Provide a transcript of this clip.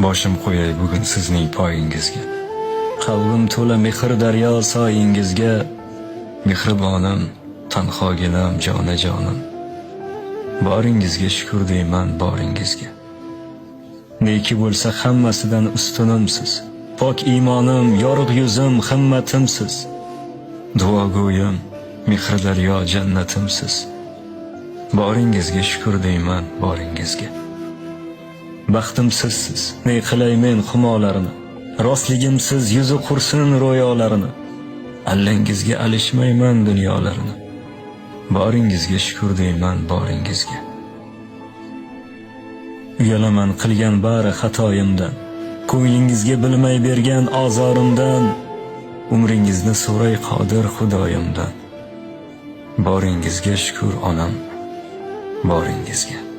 boshim qo'yay bugun sizning poyingizga. Qalbim to'la mehr daryo soyingizga. Mehribonim, tanhogilam, jonajonim. Boringizga shukr deyman, boringizga. Neki bo'lsa hammasidan ustunimsiz. Pok imonim, yorug' yuzim, himmatimsiz. Duogo'yim, mehr daryo jannatimsiz. Boringizga shukr deyman, boringizga. Baxtimsizsiz, ne qilay men xumolarini. Rostligimsiz yuzi qursin ro'yolarini. Allangizga alishmayman dunyolarini. Boringizga shukr deyman, boringizga. Uyalaman qilgan bari xatoyimdan. Ko'nglingizga bilmay bergan ozorimdan. Umringizni so'ray qodir Xudoyimdan. Boringizga shukr onam, boringizga.